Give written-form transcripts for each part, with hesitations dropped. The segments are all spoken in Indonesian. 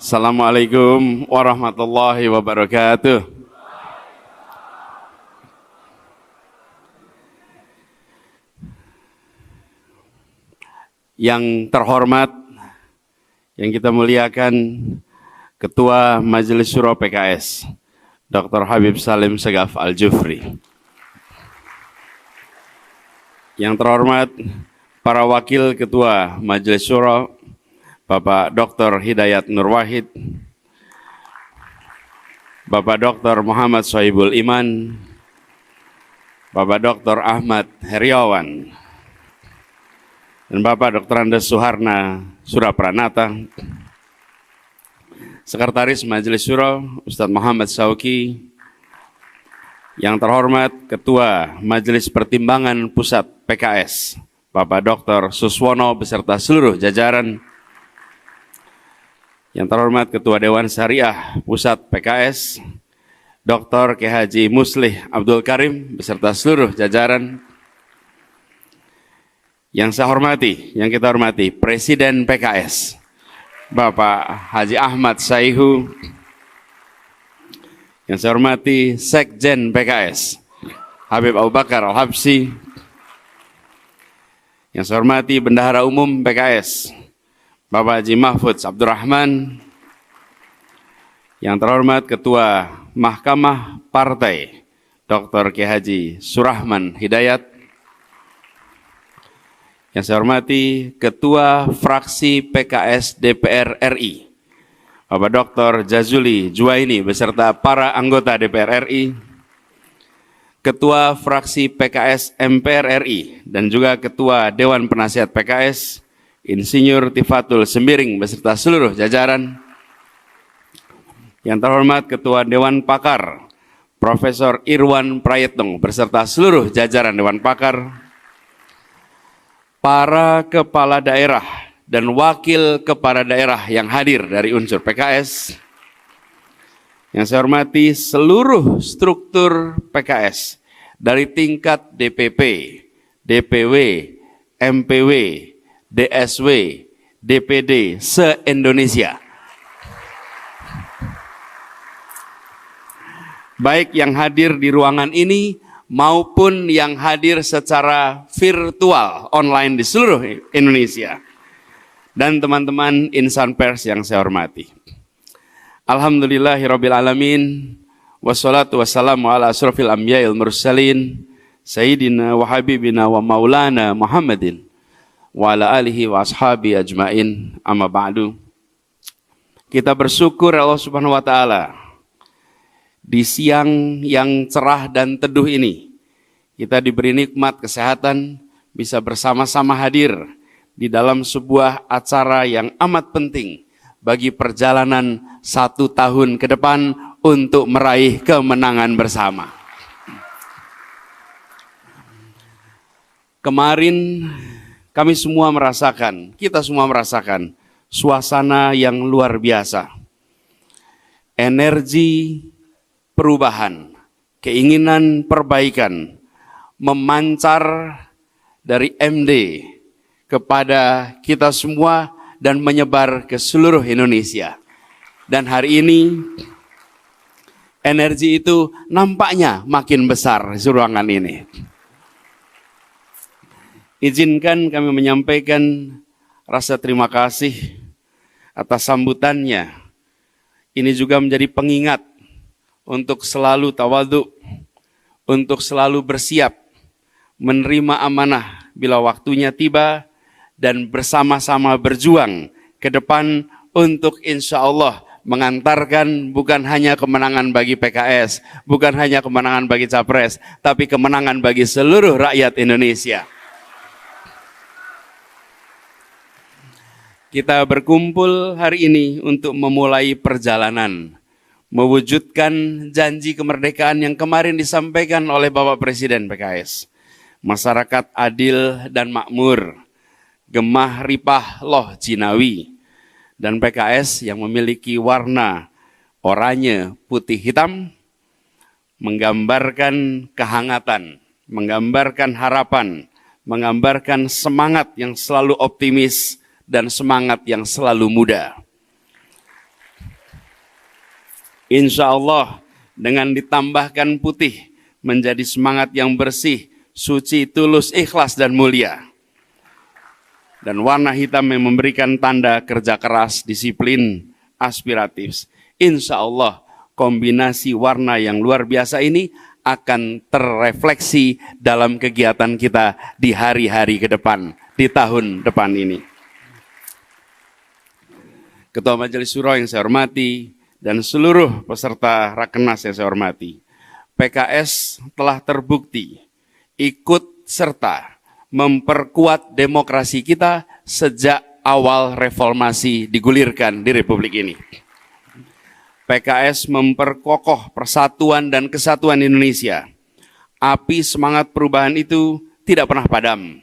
Assalamualaikum warahmatullahi wabarakatuh. Yang terhormat, yang kita muliakan, Ketua Majelis Syuro PKS, Dr. Habib Salim Segaf Al-Jufri. Yang terhormat, para Wakil Ketua Majelis Syuro, Bapak Dr. Hidayat Nur Wahid, Bapak Dr. Muhammad Sohibul Iman, Bapak Dr. Ahmad Heriawan, dan Bapak Dr. Andes Suharna Surapranata, Sekretaris Majelis Syuro Ustadz Muhammad Sauki, yang terhormat Ketua Majelis Pertimbangan Pusat PKS, Bapak Dr. Suswono beserta seluruh jajaran, yang terhormat Ketua Dewan Syariah Pusat PKS, Dr. K. Haji Muslih Abdul Karim beserta seluruh jajaran. Yang saya hormati, yang kita hormati, Presiden PKS, Bapak Haji Ahmad Saihu. Yang saya hormati, Sekjen PKS, Habib Abu Bakar Al-Habsyi. Yang saya hormati, Bendahara Umum PKS, Bapak Haji Mahfudz Abdurrahman. Yang terhormat Ketua Mahkamah Partai, Dr. K. Haji Surahman Hidayat. Yang saya hormati Ketua Fraksi PKS DPR RI, Bapak Dr. Jazuli Juwaini beserta para anggota DPR RI, Ketua Fraksi PKS MPR RI, dan juga Ketua Dewan Penasihat PKS, Insinyur Tifatul Sembiring beserta seluruh jajaran. Yang terhormat Ketua Dewan Pakar, Profesor Irwan Prayetno beserta seluruh jajaran Dewan Pakar, para kepala daerah dan wakil kepala daerah yang hadir dari unsur PKS. Yang saya hormati seluruh struktur PKS dari tingkat DPP, DPW, MPW, DSW, DPD se-Indonesia. Baik yang hadir di ruangan ini maupun yang hadir secara virtual online di seluruh Indonesia. Dan teman-teman insan pers yang saya hormati. Alhamdulillahirabbil alamin, wassalatu wassalamu ala asrofil anbiya'il mursalin, sayyidina wa habibina wa maulana Muhammadin wa ala alihi wa ashabi ajmain, amma ba'du. Kita bersyukur Allah Subhanahu wa taala di siang yang cerah dan teduh ini kita diberi nikmat kesehatan, bisa bersama-sama hadir di dalam sebuah acara yang amat penting bagi perjalanan 1 tahun ke depan untuk meraih kemenangan bersama. Kemarin kami semua merasakan, kita semua merasakan suasana yang luar biasa. Energi perubahan, keinginan perbaikan memancar dari MD kepada kita semua dan menyebar ke seluruh Indonesia. Dan hari ini energi itu nampaknya makin besar di ruangan ini. Izinkan kami menyampaikan rasa terima kasih atas sambutannya. Ini juga menjadi pengingat untuk selalu tawadhu, untuk selalu bersiap menerima amanah bila waktunya tiba, dan bersama-sama berjuang ke depan untuk insya Allah mengantarkan bukan hanya kemenangan bagi PKS, bukan hanya kemenangan bagi Capres, tapi kemenangan bagi seluruh rakyat Indonesia. Kita berkumpul hari ini untuk memulai perjalanan, mewujudkan janji kemerdekaan yang kemarin disampaikan oleh Bapak Presiden PKS. Masyarakat adil dan makmur, gemah ripah loh jinawi, dan PKS yang memiliki warna oranye putih hitam, menggambarkan kehangatan, menggambarkan harapan, menggambarkan semangat yang selalu optimis dan semangat yang selalu muda. Insya Allah dengan ditambahkan putih menjadi semangat yang bersih, suci, tulus, ikhlas, dan mulia. Dan warna hitam yang memberikan tanda kerja keras, disiplin, aspiratif. Insya Allah kombinasi warna yang luar biasa ini akan terrefleksi dalam kegiatan kita di hari-hari ke depan, di tahun depan ini. Ketua Majelis Syuro yang saya hormati, dan seluruh peserta Rakernas yang saya hormati, PKS telah terbukti ikut serta memperkuat demokrasi kita sejak awal reformasi digulirkan di Republik ini. PKS memperkokoh persatuan dan kesatuan Indonesia. Api semangat perubahan itu tidak pernah padam.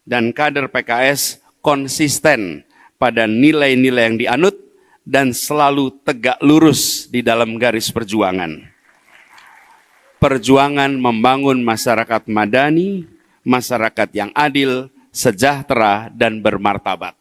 Dan kader PKS konsisten pada nilai-nilai yang dianut dan selalu tegak lurus di dalam garis perjuangan. Perjuangan membangun masyarakat madani, masyarakat yang adil, sejahtera, dan bermartabat.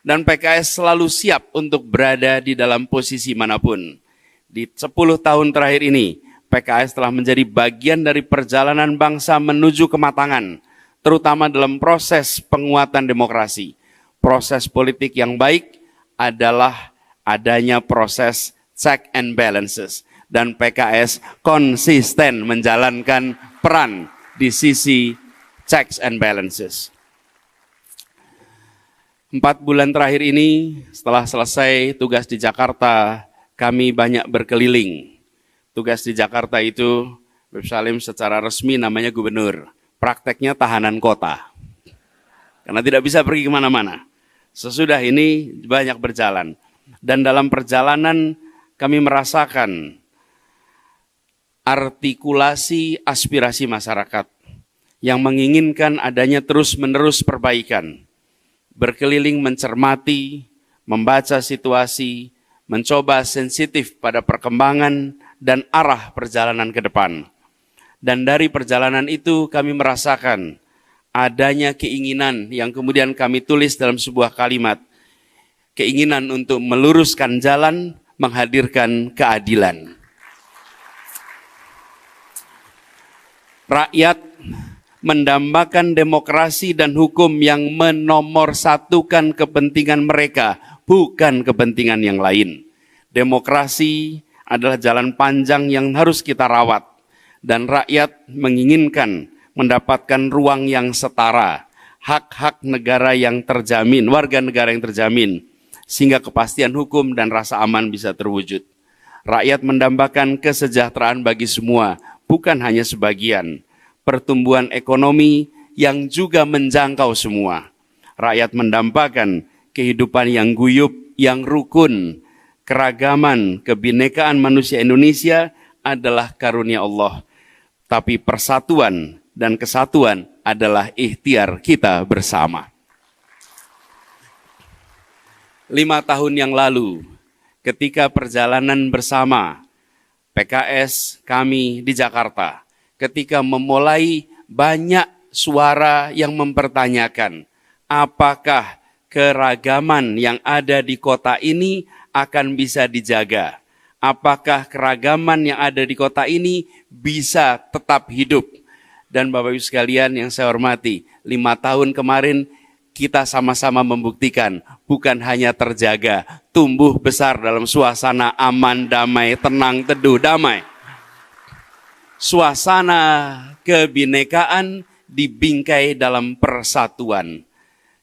Dan PKS selalu siap untuk berada di dalam posisi manapun. Di 10 tahun terakhir ini, PKS telah menjadi bagian dari perjalanan bangsa menuju kematangan, terutama dalam proses penguatan demokrasi. Proses politik yang baik adalah adanya proses check and balances. Dan PKS konsisten menjalankan peran di sisi checks and balances. 4 bulan terakhir ini, setelah selesai tugas di Jakarta, kami banyak berkeliling. Tugas di Jakarta itu, Beb Salim secara resmi namanya gubernur. Prakteknya tahanan kota. Karena tidak bisa pergi kemana-mana. Sesudah ini banyak berjalan. Dan dalam perjalanan kami merasakan artikulasi aspirasi masyarakat yang menginginkan adanya terus-menerus perbaikan. Berkeliling mencermati, membaca situasi, mencoba sensitif pada perkembangan dan arah perjalanan ke depan. Dan dari perjalanan itu kami merasakan adanya keinginan yang kemudian kami tulis dalam sebuah kalimat. Keinginan untuk meluruskan jalan, menghadirkan keadilan. Rakyat mendambakan demokrasi dan hukum yang menomorsatukan kepentingan mereka, bukan kepentingan yang lain. Demokrasi adalah jalan panjang yang harus kita rawat, dan rakyat menginginkan mendapatkan ruang yang setara, hak-hak negara yang terjamin, warga negara yang terjamin, sehingga kepastian hukum dan rasa aman bisa terwujud. Rakyat mendambakan kesejahteraan bagi semua, bukan hanya sebagian. Pertumbuhan ekonomi yang juga menjangkau semua. Rakyat mendambakan kehidupan yang guyup, yang rukun. Keragaman, kebinekaan manusia Indonesia adalah karunia Allah. Tapi persatuan dan kesatuan adalah ikhtiar kita bersama. 5 tahun yang lalu, ketika perjalanan bersama PKS kami di Jakarta, ketika memulai banyak suara yang mempertanyakan apakah keragaman yang ada di kota ini akan bisa dijaga, apakah keragaman yang ada di kota ini bisa tetap hidup. Dan Bapak Ibu sekalian yang saya hormati, 5 tahun kemarin kita sama-sama membuktikan bukan hanya terjaga, tumbuh besar dalam suasana aman, damai, tenang, teduh, damai. Suasana kebinekaan dibingkai dalam persatuan.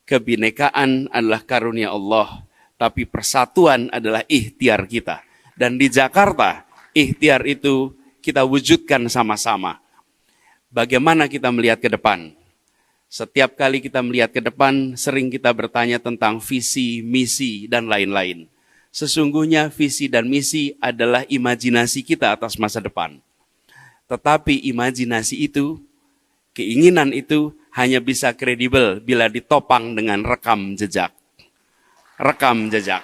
Kebinekaan adalah karunia Allah, tapi persatuan adalah ikhtiar kita. Dan di Jakarta, ikhtiar itu kita wujudkan sama-sama. Bagaimana kita melihat ke depan? Setiap kali kita melihat ke depan, sering kita bertanya tentang visi, misi, dan lain-lain. Sesungguhnya visi dan misi adalah imajinasi kita atas masa depan. Tetapi imajinasi itu, keinginan itu hanya bisa kredibel bila ditopang dengan rekam jejak. Rekam jejak.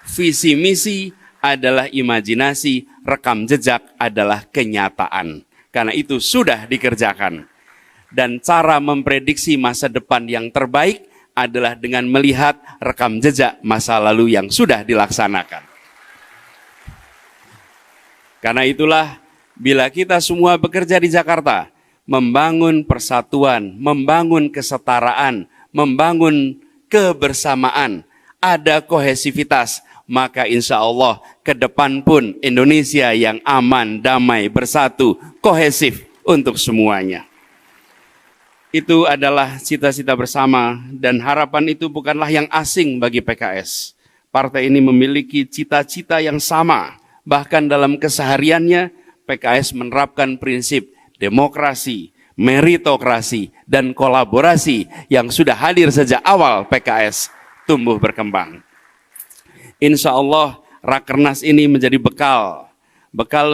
Visi misi adalah imajinasi, rekam jejak adalah kenyataan. Karena itu sudah dikerjakan. Dan cara memprediksi masa depan yang terbaik adalah dengan melihat rekam jejak masa lalu yang sudah dilaksanakan. Karena itulah bila kita semua bekerja di Jakarta, membangun persatuan, membangun kesetaraan, membangun kebersamaan, ada kohesivitas, maka insya Allah ke depan pun Indonesia yang aman, damai, bersatu, kohesif untuk semuanya. Itu adalah cita-cita bersama dan harapan itu bukanlah yang asing bagi PKS. Partai ini memiliki cita-cita yang sama, bahkan dalam kesehariannya PKS menerapkan prinsip demokrasi, meritokrasi, dan kolaborasi yang sudah hadir sejak awal PKS tumbuh berkembang. Insya Allah Rakernas ini menjadi bekal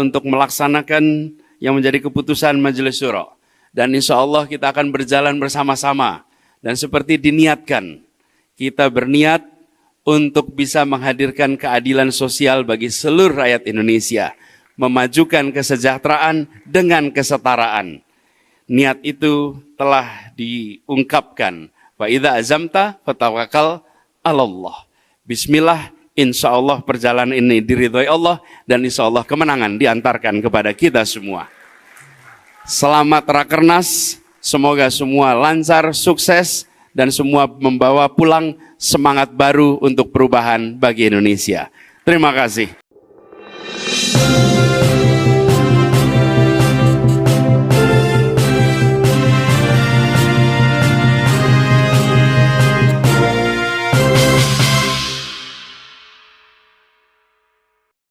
untuk melaksanakan yang menjadi keputusan Majelis Syuro. Dan insya Allah kita akan berjalan bersama-sama. Dan seperti diniatkan, kita berniat untuk bisa menghadirkan keadilan sosial bagi seluruh rakyat Indonesia, memajukan kesejahteraan dengan kesetaraan. Niat itu telah diungkapkan. Wa idza azamta fatawakkal 'alallah. Bismillah, insya Allah perjalanan ini diridhoi Allah dan insya Allah kemenangan diantarkan kepada kita semua. Selamat Rakernas, semoga semua lancar, sukses, dan semua membawa pulang semangat baru untuk perubahan bagi Indonesia. Terima kasih.